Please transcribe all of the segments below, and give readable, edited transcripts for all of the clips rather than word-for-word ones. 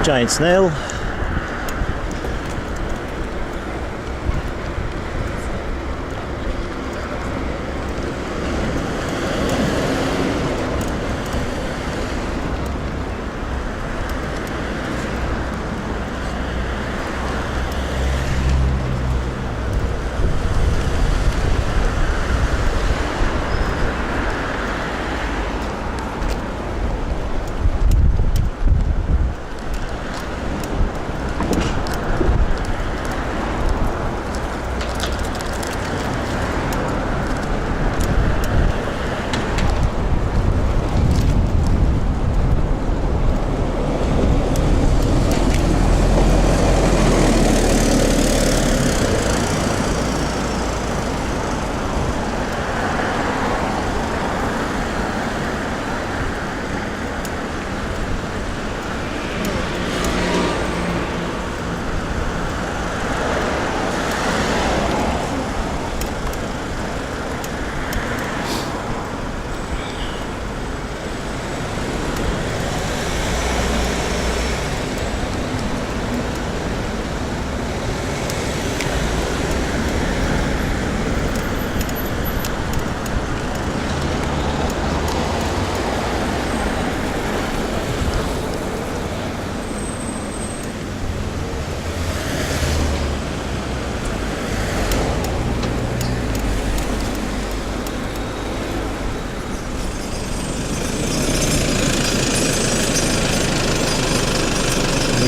giant snail.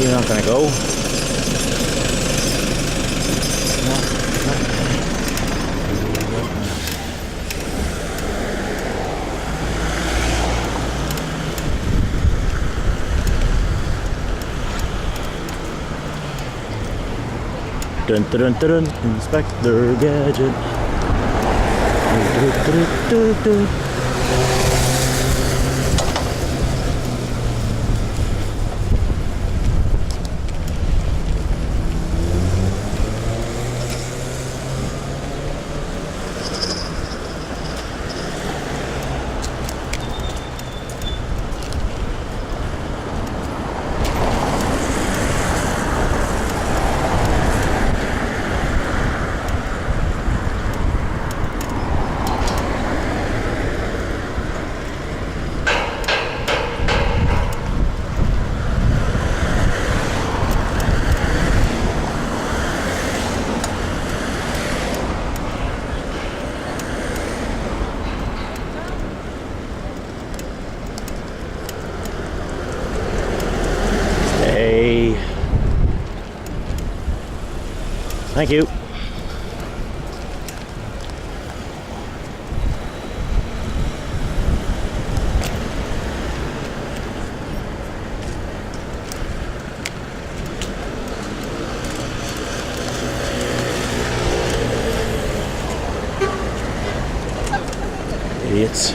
You're not gonna go. Dun dun dun dun, Inspector Gadget. Dun, dun, dun, dun. Stay. Thank you. Idiots.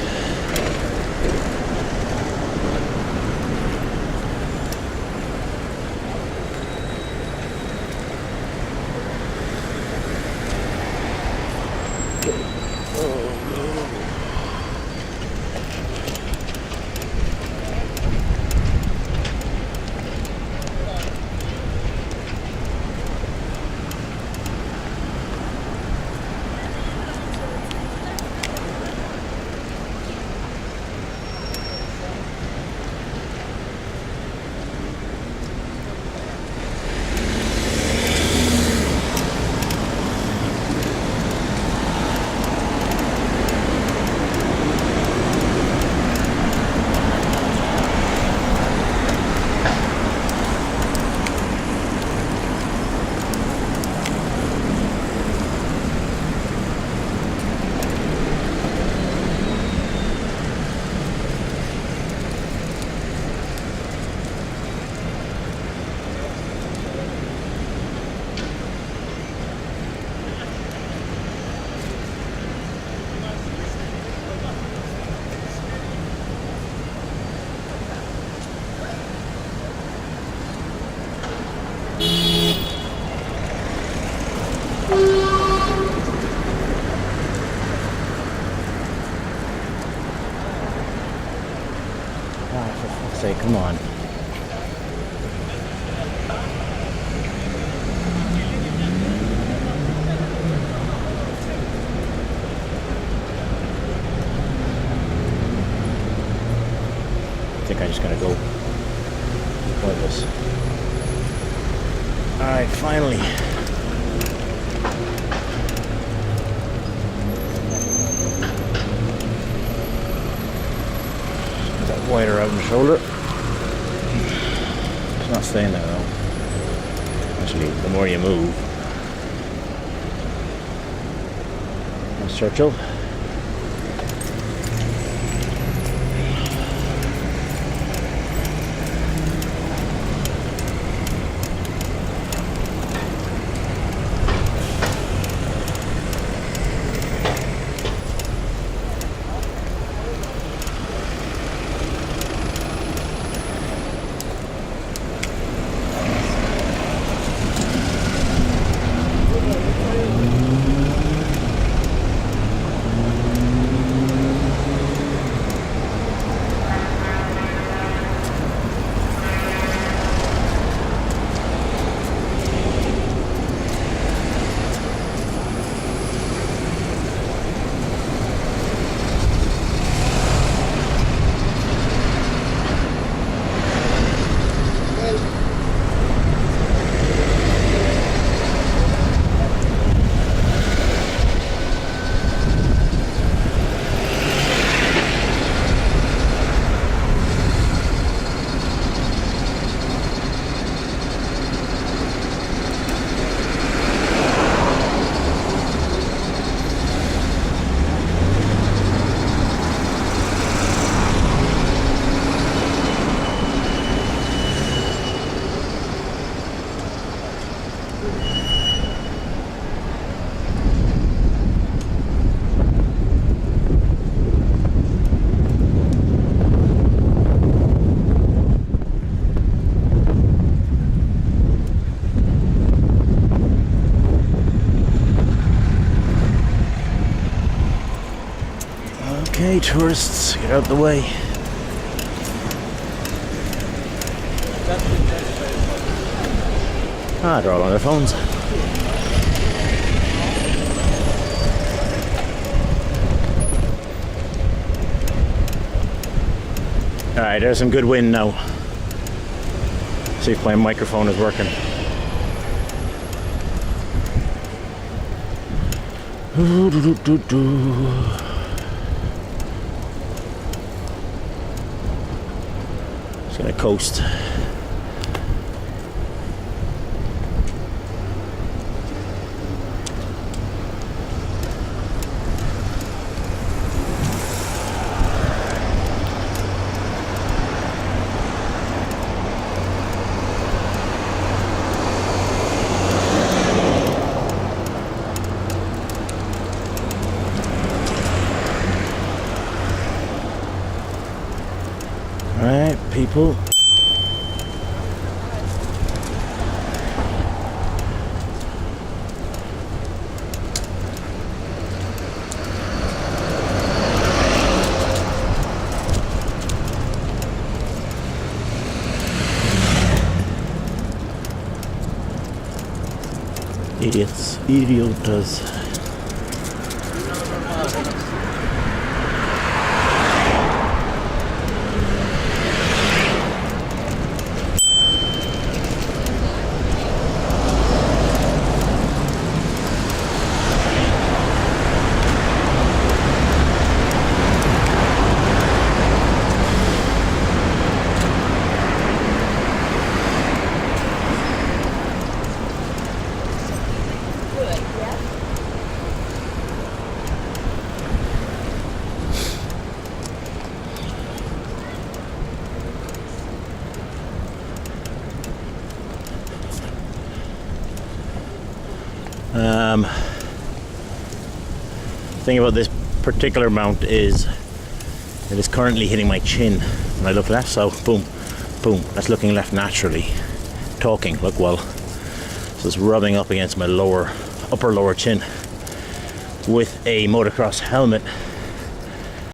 Oh, for fuck's sake, come on. think I'm just gonna go. Pointless. Alright, finally. Get that wider out in the shoulder. It's not staying there though. Actually, the more you move. That's Churchill. Okay, tourists, get out the way. Ah, they're all on their phones. Alright, there's some good wind now. See if my microphone is working. Just gonna coast. Alright, people. Idiots, idiotas. Thing about this particular mount is it is currently hitting my chin when I look left, so boom, boom, that's looking left naturally. Talking, look well. So it's rubbing up against my upper lower chin. With a motocross helmet,